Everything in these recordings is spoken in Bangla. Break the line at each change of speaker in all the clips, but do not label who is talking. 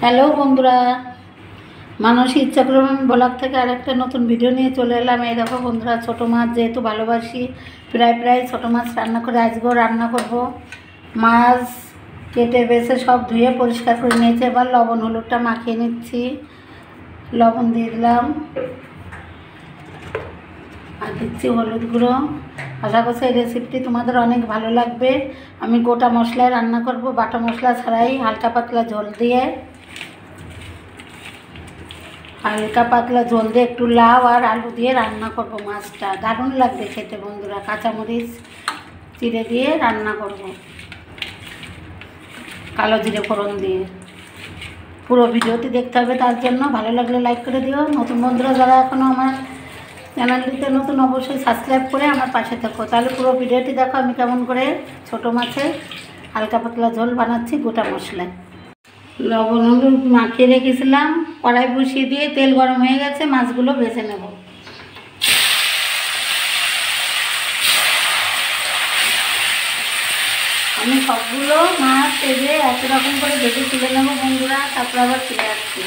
হ্যালো বন্ধুরা, মানসী ইচ্ছাক্রমণ ব্লগ থেকে আরেকটা নতুন ভিডিও নিয়ে চলে এলাম। এই দেখো বন্ধুরা, ছোটো মাছ যেহেতু ভালোবাসি, প্রায় ছোটো মাছ রান্না করে আজকেও রান্না করব। মাছ কেটে বেছে সব ধুয়ে পরিষ্কার করে নিয়েছি। এবার লবণ হলুদটা মাখিয়ে নিচ্ছি। লবণ দিয়ে দিলাম আর দিচ্ছি হলুদ গুঁড়ো। আশা করছি এই রেসিপিটি তোমাদের অনেক ভালো লাগবে। আমি গোটা মশলায় রান্না করব, বাটা মশলা ছাড়াই, হালকা পাতলা ঝোল দিয়ে। হালকা পাতলা ঝোল দিয়ে একটু লাউ আর আলু দিয়ে রান্না করব। মাছটা দারুণ লাগবে খেতে বন্ধুরা। কাঁচামরিচ চিড়ে দিয়ে রান্না করব, কালো জিরে ফোড়ন দিয়ে। পুরো ভিডিওটি দেখতে হবে, তার জন্য ভালো লাগলে লাইক করে দিও। নতুন বন্ধুরা যারা এখনও আমার চ্যানেলটিতে নতুন, অবশ্যই সাবস্ক্রাইব করে আমার পাশে থাকো। তাহলে পুরো ভিডিওটি দেখো আমি কেমন করে ছোটো মাছের হালকা পাতলা ঝোল বানাচ্ছি গোটা মশলায়। লবণ হলুদ মাখিয়ে রেখেছিলাম, কড়াই বসিয়ে দিয়ে তেল গরম হয়ে গেছে, মাছগুলো ভেজে নেব। আমি সবগুলো মাছ ভেজে একই রকম করে ভেজে তুলে নেব বন্ধুরা, তারপর আবার ফিরে আসছি।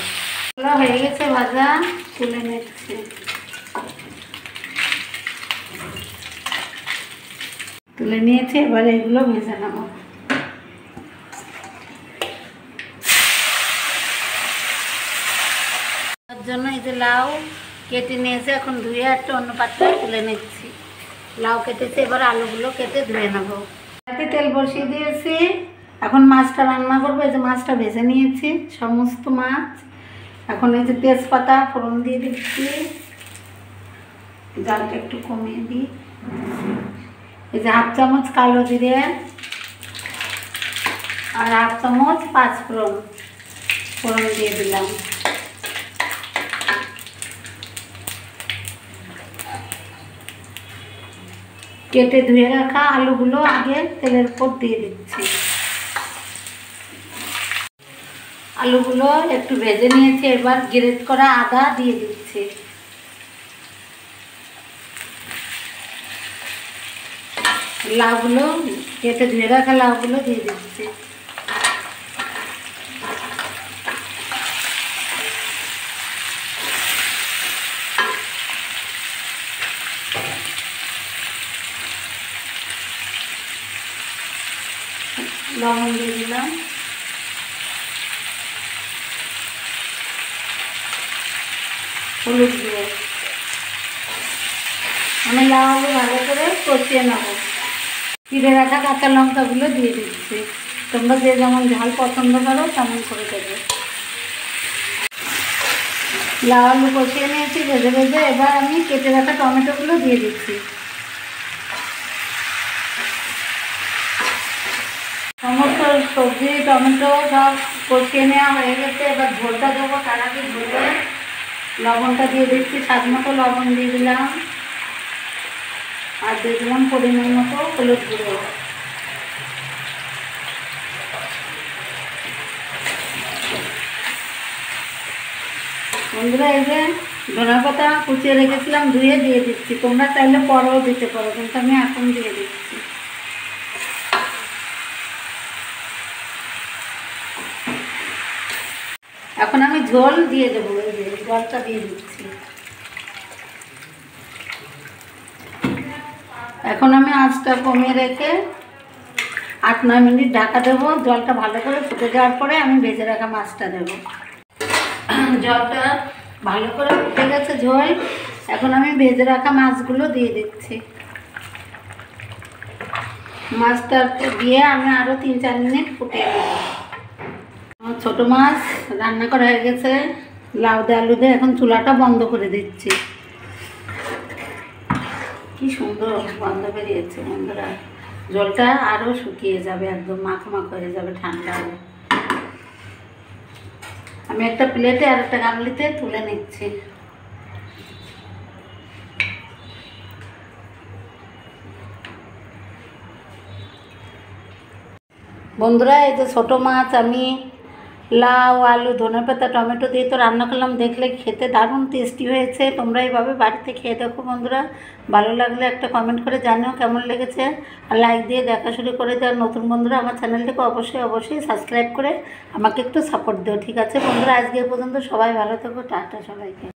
হয়ে গেছে ভাজা, তুলে নিচ্ছি। তুলে নিয়েছি, এবার এগুলো ভেজে নেব। তার জন্য এই যে লাউ কেটে নিয়েছে, এখন ধুয়ে একটা অন্য পাত্রে তুলে নিচ্ছি। লাউ কেটেছে, এবার আলুগুলো কেটে ধুয়ে নেব। তেল বসিয়ে দিয়েছি, এখন মাছটা রান্না করবো। এই যে মাছটা ভেজে নিয়েছি সমস্ত মাছ। এখন এই যে তেজপাতা ফোড়ন দিয়ে দিচ্ছি, জালটা একটু কমিয়ে দিই। এই যে 1/2 চামচ কালো জিরে আর 1/2 চামচ পাঁচফোড়ন দিয়ে দিলাম। কেটে ধুয়ে রাখা আলুগুলো আগে তেলের উপর দিয়ে দিচ্ছি। আলুগুলো একটু ভেজে নিয়েছি, এবার গ্রেট করা আদা দিয়ে দিচ্ছি। লাউগুলো কেটে ধুয়ে রাখা লাউগুলো দিয়ে দিচ্ছি। লবণ দিয়ে দিলাম, হলুদ দিয়ে। আমি লাউ আলু ভালো করে কষিয়ে নেব। চিড়ে রাখা কাঁচা লঙ্কাগুলো দিয়ে দিচ্ছি। তোমরা যে যেমন ঝাল পছন্দ করো তেমন করে দেবে। লাউ আলু কষিয়ে নিয়েছি ভেজে ভেজে, এবার আমি কেটে রাখা টমেটোগুলো দিয়ে দিচ্ছি। সমস্ত সবজি টমেটো সব কষিয়ে নেওয়া হয়ে গেছে, এবার ঝোলটা দেবো। তার আগে ঝোলে লবণটা দিয়ে দিচ্ছি, স্বাদ মতো লবণ দিয়ে দিলাম, আর দিয়ে দিলাম পরিমাণ মতো হলুদ গুঁড়ো। বন্ধুরা, এই যে ধনে পাতা কুচিয়ে রেখেছিলাম, ধুয়ে দিয়ে দিচ্ছি। তোমরা চাইলে পরেও দিতে পারো, কিন্তু আমি এখন দিয়ে দিচ্ছি। এখন আমি ঝোল দিয়ে দেবো। এই যে জলটা দিয়ে দিচ্ছি। এখন আমি আঁচটা কমিয়ে রেখে 8-9 মিনিট ঢাকা দেবো। জলটা ভালো করে ফুটে যাওয়ার পরে আমি ভেজে রাখা মাছটা দেবো। জলটা ভালো করে ফুটে গেছে ঝোল, এখন আমি ভেজে রাখা মাছগুলো দিয়ে দিচ্ছি। মাছটা দিয়ে আমি আরও 3-4 মিনিট ফুটিয়ে দেবো। আমার ছোটো মাছ রান্না করা হয়ে গেছে লাউ দিয়ে আলু দিয়ে। এখন চুলাটা বন্ধ করে দিচ্ছি। কি সুন্দর গন্ধ বেরিয়েছে বন্ধুরা। জলটা আরও শুকিয়ে যাবে, একদম মাখ হয়ে যাবে ঠান্ডা হলে। আমি একটা প্লেটে আর একটা গামলিতে তুলে নিচ্ছি। বন্ধুরা, এই যে ছোটো মাছ আমি লাউ আলু ধনেপাতা টমেটো দিয়ে তো রান্না করলাম, দেখলে খেতে দারুণ টেস্টি হয়েছে। তোমরা এইভাবে বাড়িতে খেয়ে দেখো বন্ধুরা, ভালো লাগলে একটা কমেন্ট করে জানিও কেমন লেগেছে, আর লাইক দিয়ে দেখা শুরু করে দেওয়ার নতুন বন্ধুরা আমার চ্যানেলটিকে অবশ্যই সাবস্ক্রাইব করে আমাকে একটু সাপোর্ট দিও। ঠিক আছে বন্ধুরা, আজকে পর্যন্ত সবাই ভালো থেকো, টাটা সবাইকে।